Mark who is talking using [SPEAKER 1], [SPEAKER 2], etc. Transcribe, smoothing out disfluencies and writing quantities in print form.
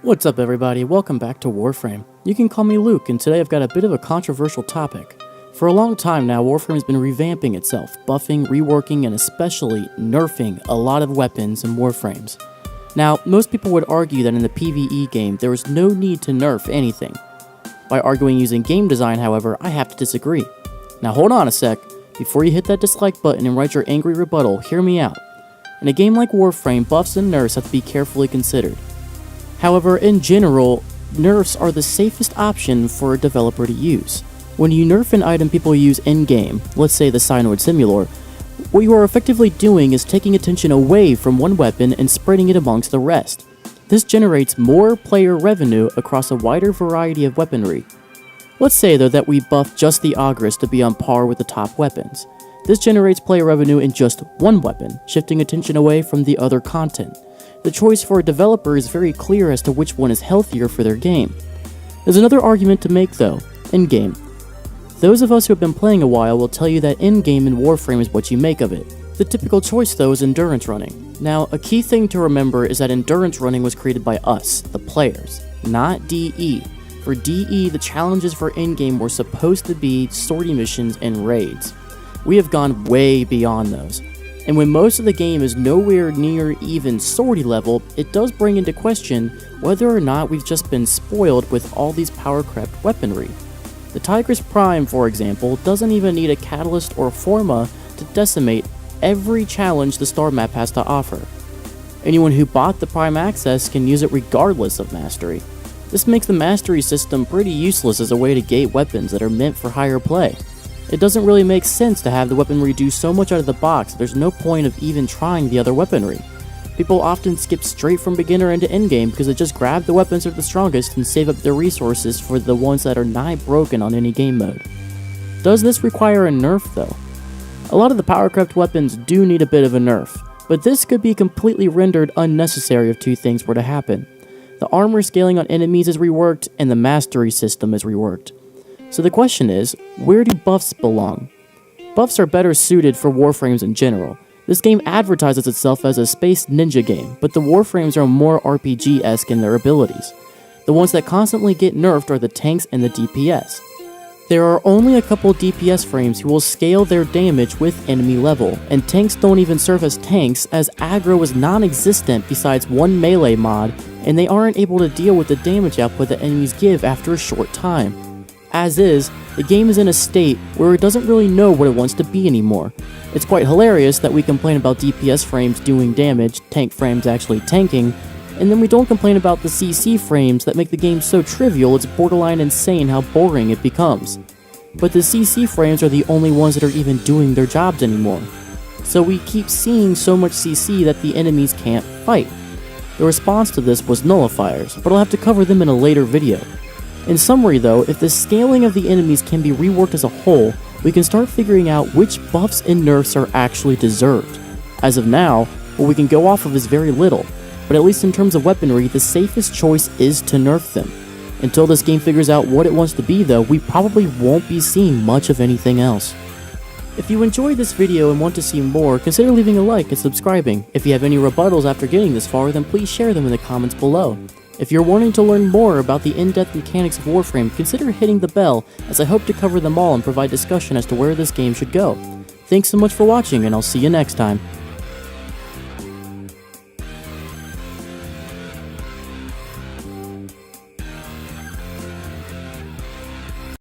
[SPEAKER 1] What's up everybody, welcome back to Warframe. You can call me Luke, and today I've got a bit of a controversial topic. For a long time now, Warframe has been revamping itself, buffing, reworking, and especially nerfing a lot of weapons and Warframes. Now, most people would argue that in the PvE game, there is no need to nerf anything. By arguing using game design, however, I have to disagree. Now hold on a sec, before you hit that dislike button and write your angry rebuttal, hear me out. In a game like Warframe, buffs and nerfs have to be carefully considered. However, in general, nerfs are the safest option for a developer to use. When you nerf an item people use in-game, let's say the Cyanoid Simulor, what you are effectively doing is taking attention away from one weapon and spreading it amongst the rest. This generates more player revenue across a wider variety of weaponry. Let's say though that we buff just the Ogress to be on par with the top weapons. This generates player revenue in just one weapon, shifting attention away from the other content. The choice for a developer is very clear as to which one is healthier for their game. There's another argument to make though, in-game. Those of us who have been playing a while will tell you that in-game in Warframe is what you make of it. The typical choice though is endurance running. Now, a key thing to remember is that endurance running was created by us, the players, not DE. For DE, the challenges for in-game were supposed to be sortie missions and raids. We have gone way beyond those. And when most of the game is nowhere near even sortie level, it does bring into question whether or not we've just been spoiled with all these power-crept weaponry. The Tigress Prime, for example, doesn't even need a catalyst or forma to decimate every challenge the star map has to offer. Anyone who bought the Prime access can use it regardless of mastery. This makes the mastery system pretty useless as a way to gate weapons that are meant for higher play. It doesn't really make sense to have the weaponry do so much out of the box, there's no point of even trying the other weaponry. People often skip straight from beginner into endgame because they just grab the weapons that are the strongest and save up their resources for the ones that are nigh broken on any game mode. Does this require a nerf though? A lot of the power-crept weapons do need a bit of a nerf, but this could be completely rendered unnecessary if two things were to happen. The armor scaling on enemies is reworked and the mastery system is reworked. So the question is, where do buffs belong? Buffs are better suited for Warframes in general. This game advertises itself as a space ninja game, but the Warframes are more RPG-esque in their abilities. The ones that constantly get nerfed are the tanks and the DPS. There are only a couple DPS frames who will scale their damage with enemy level, and tanks don't even serve as tanks as aggro is non-existent besides one melee mod, and they aren't able to deal with the damage output that enemies give after a short time. As is, the game is in a state where it doesn't really know what it wants to be anymore. It's quite hilarious that we complain about DPS frames doing damage, tank frames actually tanking, and then we don't complain about the CC frames that make the game so trivial it's borderline insane how boring it becomes. But the CC frames are the only ones that are even doing their jobs anymore. So we keep seeing so much CC that the enemies can't fight. The response to this was nullifiers, but I'll have to cover them in a later video. In summary though, if the scaling of the enemies can be reworked as a whole, we can start figuring out which buffs and nerfs are actually deserved. As of now, what we can go off of is very little, but at least in terms of weaponry, the safest choice is to nerf them. Until this game figures out what it wants to be though, we probably won't be seeing much of anything else. If you enjoyed this video and want to see more, consider leaving a like and subscribing. If you have any rebuttals after getting this far, then please share them in the comments below. If you're wanting to learn more about the in-depth mechanics of Warframe, consider hitting the bell, as I hope to cover them all and provide discussion as to where this game should go. Thanks so much for watching, and I'll see you next time.